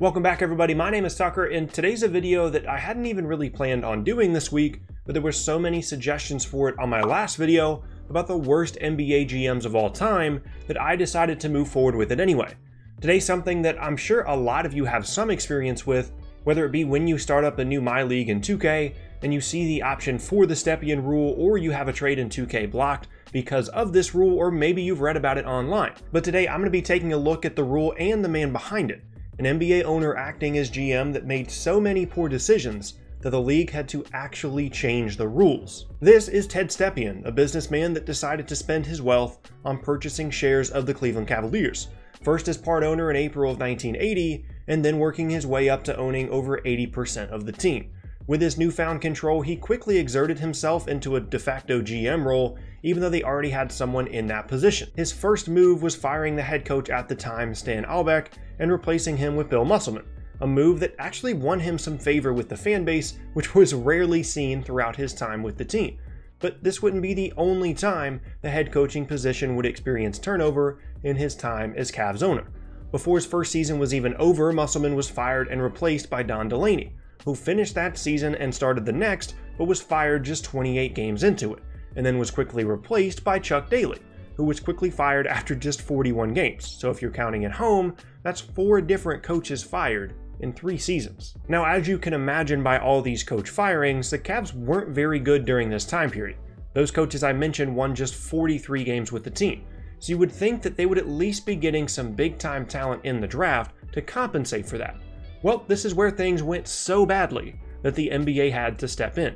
Welcome back everybody, my name is Tucker, and today's a video that I hadn't even really planned on doing this week, but there were so many suggestions for it on my last video about the worst NBA GMs of all time that I decided to move forward with it anyway. Today's something that I'm sure a lot of you have some experience with, whether it be when you start up a new myleague in 2K and you see the option for the Stepien rule, or you have a trade in 2K blocked because of this rule, or maybe you've read about it online. But today I'm going to be taking a look at the rule and the man behind it. An NBA owner acting as GM that made so many poor decisions that the league had to actually change the rules. This is Ted Stepien, a businessman that decided to spend his wealth on purchasing shares of the Cleveland Cavaliers, first as part owner in April of 1980, and then working his way up to owning over 80% of the team. With his newfound control, he quickly exerted himself into a de facto GM role, even though they already had someone in that position. His first move was firing the head coach at the time, Stan Albeck, and replacing him with Bill Musselman, a move that actually won him some favor with the fan base, which was rarely seen throughout his time with the team. But this wouldn't be the only time the head coaching position would experience turnover in his time as Cavs owner. Before his first season was even over, Musselman was fired and replaced by Don Delaney, who finished that season and started the next, but was fired just 28 games into it, and then was quickly replaced by Chuck Daly, who was quickly fired after just 41 games. So if you're counting at home, that's 4 different coaches fired in 3 seasons. Now, as you can imagine by all these coach firings, the Cavs weren't very good during this time period. Those coaches I mentioned won just 43 games with the team, so you would think that they would at least be getting some big-time talent in the draft to compensate for that. Well, this is where things went so badly that the NBA had to step in.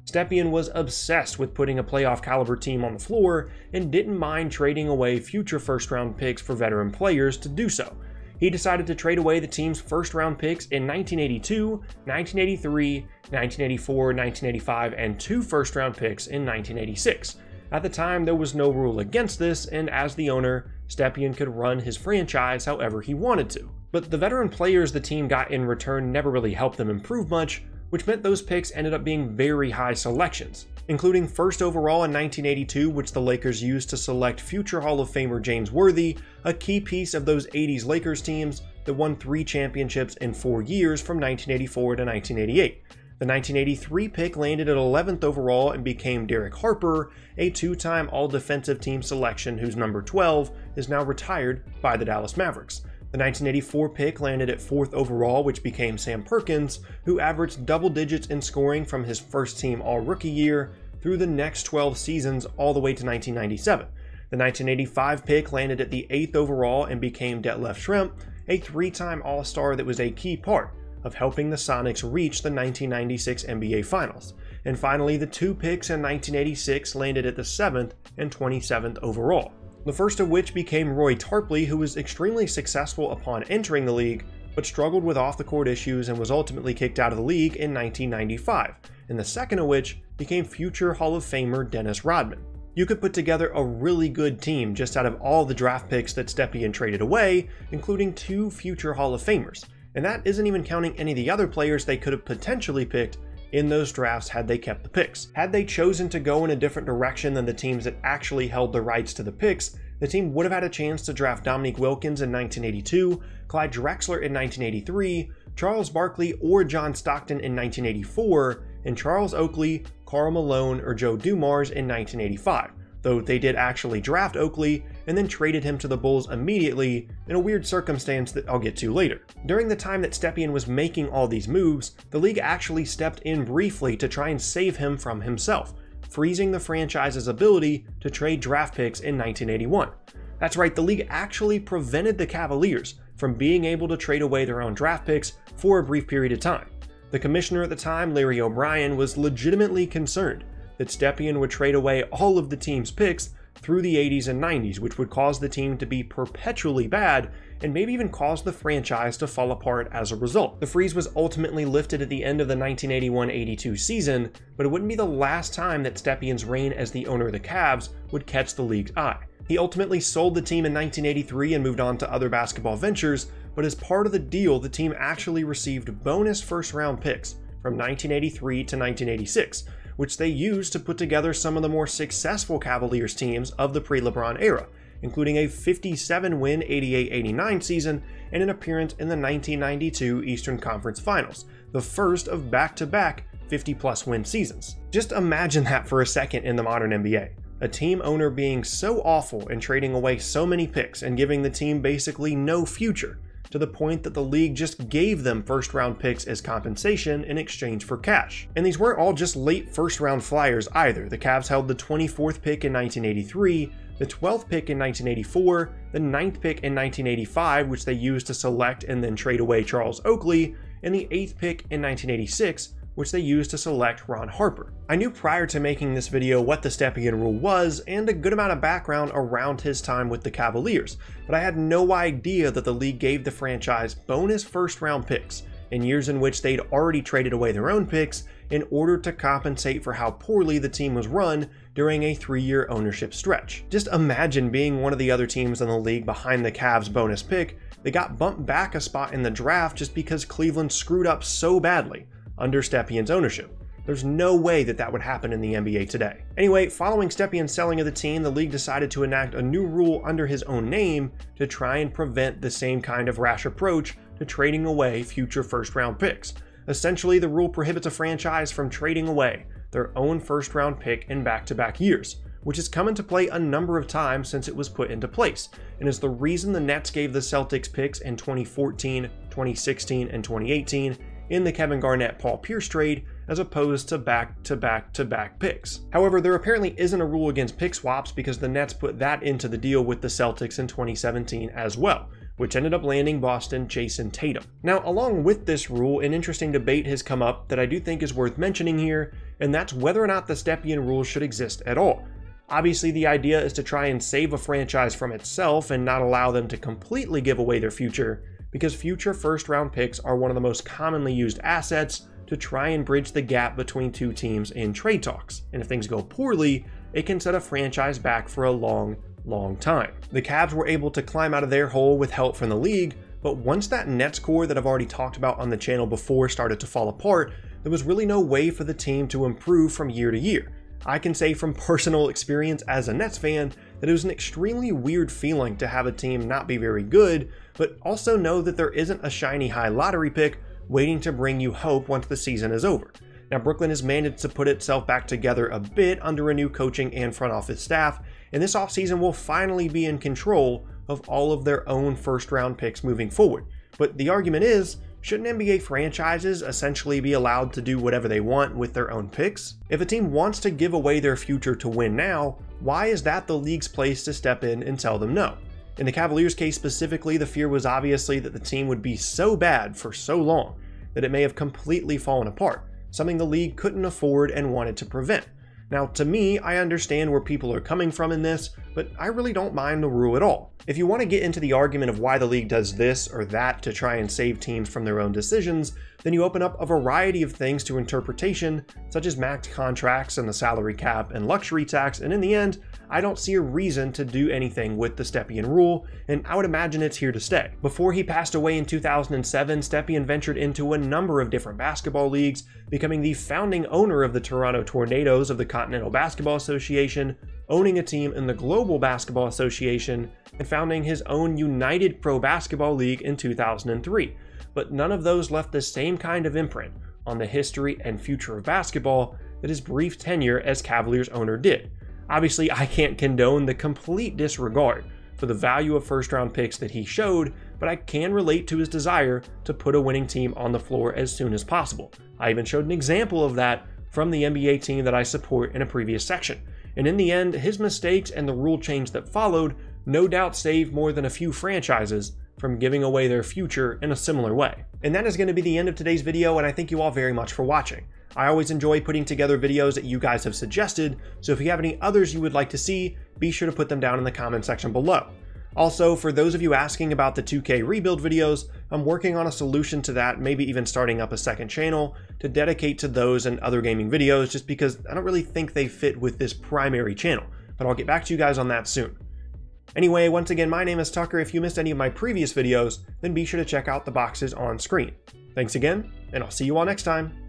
Stepien was obsessed with putting a playoff caliber team on the floor and didn't mind trading away future first-round picks for veteran players to do so. He decided to trade away the team's first-round picks in 1982, 1983, 1984, 1985, and 2 first-round picks in 1986. At the time, there was no rule against this, and as the owner, Stepien could run his franchise however he wanted to. But the veteran players the team got in return never really helped them improve much, which meant those picks ended up being very high selections, including first overall in 1982, which the Lakers used to select future Hall of Famer James Worthy, a key piece of those 80s Lakers teams that won 3 championships in 4 years from 1984 to 1988. The 1983 pick landed at 11th overall and became Derek Harper, a 2-time All-Defensive Team selection whose number 12 is now retired by the Dallas Mavericks. The 1984 pick landed at 4th overall, which became Sam Perkins, who averaged double digits in scoring from his first-team All-Rookie year through the next 12 seasons all the way to 1997. The 1985 pick landed at the 8th overall and became Detlef Schrempf, a 3-time All-Star that was a key part of helping the Sonics reach the 1996 NBA Finals. And finally, the 2 picks in 1986 landed at the 7th and 27th overall. The first of which became Roy Tarpley, who was extremely successful upon entering the league, but struggled with off-the-court issues and was ultimately kicked out of the league in 1995, and the second of which became future Hall of Famer Dennis Rodman. You could put together a really good team just out of all the draft picks that Stepien traded away, including 2 future Hall of Famers, and that isn't even counting any of the other players they could have potentially picked in those drafts had they kept the picks. Had they chosen to go in a different direction than the teams that actually held the rights to the picks, the team would have had a chance to draft Dominique Wilkins in 1982, Clyde Drexler in 1983, Charles Barkley or John Stockton in 1984, and Charles Oakley, Karl Malone, or Joe Dumars in 1985, though they did actually draft Oakley and then traded him to the Bulls immediately in a weird circumstance that I'll get to later. During the time that Stepien was making all these moves, the league actually stepped in briefly to try and save him from himself, freezing the franchise's ability to trade draft picks in 1981. That's right, the league actually prevented the Cavaliers from being able to trade away their own draft picks for a brief period of time. The commissioner at the time, Larry O'Brien, was legitimately concerned that Stepien would trade away all of the team's picks through the 80s and 90s, which would cause the team to be perpetually bad and maybe even cause the franchise to fall apart as a result. The freeze was ultimately lifted at the end of the 1981-82 season, but it wouldn't be the last time that Stepien's reign as the owner of the Cavs would catch the league's eye. He ultimately sold the team in 1983 and moved on to other basketball ventures, but as part of the deal, the team actually received bonus first-round picks from 1983 to 1986, which they used to put together some of the more successful Cavaliers teams of the pre-LeBron era, including a 57-win 88-89 season and an appearance in the 1992 Eastern Conference Finals, the first of back-to-back 50-plus win seasons. Just imagine that for a second in the modern NBA. A team owner being so awful and trading away so many picks and giving the team basically no future, to the point that the league just gave them first-round picks as compensation in exchange for cash. And these weren't all just late first-round flyers either. The Cavs held the 24th pick in 1983, the 12th pick in 1984, the 9th pick in 1985, which they used to select and then trade away Charles Oakley, and the 8th pick in 1986, which they used to select Ron Harper. I knew prior to making this video what the Stepien rule was and a good amount of background around his time with the Cavaliers, but I had no idea that the league gave the franchise bonus first-round picks in years in which they'd already traded away their own picks in order to compensate for how poorly the team was run during a 3-year ownership stretch. Just imagine being one of the other teams in the league behind the Cavs' bonus pick. They got bumped back a spot in the draft just because Cleveland screwed up so badly under Stepien's ownership. There's no way that that would happen in the NBA today. Anyway, following Stepien's selling of the team, the league decided to enact a new rule under his own name to try and prevent the same kind of rash approach to trading away future first-round picks. Essentially, the rule prohibits a franchise from trading away their own first-round pick in back-to-back years, which has come into play a number of times since it was put into place, and is the reason the Nets gave the Celtics picks in 2014, 2016, and 2018 in the Kevin Garnett-Paul Pierce trade, as opposed to back-to-back-to-back picks. However, there apparently isn't a rule against pick swaps because the Nets put that into the deal with the Celtics in 2017 as well, which ended up landing Boston Jason Tatum. Now, along with this rule, an interesting debate has come up that I do think is worth mentioning here, and that's whether or not the Stepien rule should exist at all. Obviously, the idea is to try and save a franchise from itself and not allow them to completely give away their future, because future first-round picks are one of the most commonly used assets to try and bridge the gap between two teams in trade talks. And if things go poorly, it can set a franchise back for a long time. The Cavs were able to climb out of their hole with help from the league, but once that Nets core that I've already talked about on the channel before started to fall apart, there was really no way for the team to improve from year to year. I can say from personal experience as a Nets fan that it was an extremely weird feeling to have a team not be very good, but also know that there isn't a shiny high lottery pick waiting to bring you hope once the season is over. Now, Brooklyn has managed to put itself back together a bit under a new coaching and front office staff, and this offseason will finally be in control of all of their own first-round picks moving forward. But the argument is, shouldn't NBA franchises essentially be allowed to do whatever they want with their own picks? If a team wants to give away their future to win now, why is that the league's place to step in and tell them no? In the Cavaliers case specifically, the fear was obviously that the team would be so bad for so long that it may have completely fallen apart, something the league couldn't afford and wanted to prevent. Now, to me, I understand where people are coming from in this, but I really don't mind the rule at all. If you want to get into the argument of why the league does this or that to try and save teams from their own decisions, then you open up a variety of things to interpretation, such as max contracts and the salary cap and luxury tax, and in the end, I don't see a reason to do anything with the Stepien rule, and I would imagine it's here to stay. Before he passed away in 2007, Stepien ventured into a number of different basketball leagues, becoming the founding owner of the Toronto Tornadoes of the Continental Basketball Association, owning a team in the Global Basketball Association, and founding his own United Pro Basketball League in 2003. But none of those left the same kind of imprint on the history and future of basketball that his brief tenure as Cavaliers owner did. Obviously, I can't condone the complete disregard for the value of first-round picks that he showed, but I can relate to his desire to put a winning team on the floor as soon as possible. I even showed an example of that from the NBA team that I support in a previous section. And in the end, his mistakes and the rule change that followed no doubt saved more than a few franchises from giving away their future in a similar way. And that is going to be the end of today's video, and I thank you all very much for watching. I always enjoy putting together videos that you guys have suggested, so if you have any others you would like to see, be sure to put them down in the comment section below. Also, for those of you asking about the 2K rebuild videos, I'm working on a solution to that, maybe even starting up a second channel to dedicate to those and other gaming videos, just because I don't really think they fit with this primary channel, but I'll get back to you guys on that soon. Anyway, once again, my name is Tucker. If you missed any of my previous videos, then be sure to check out the boxes on screen. Thanks again, and I'll see you all next time.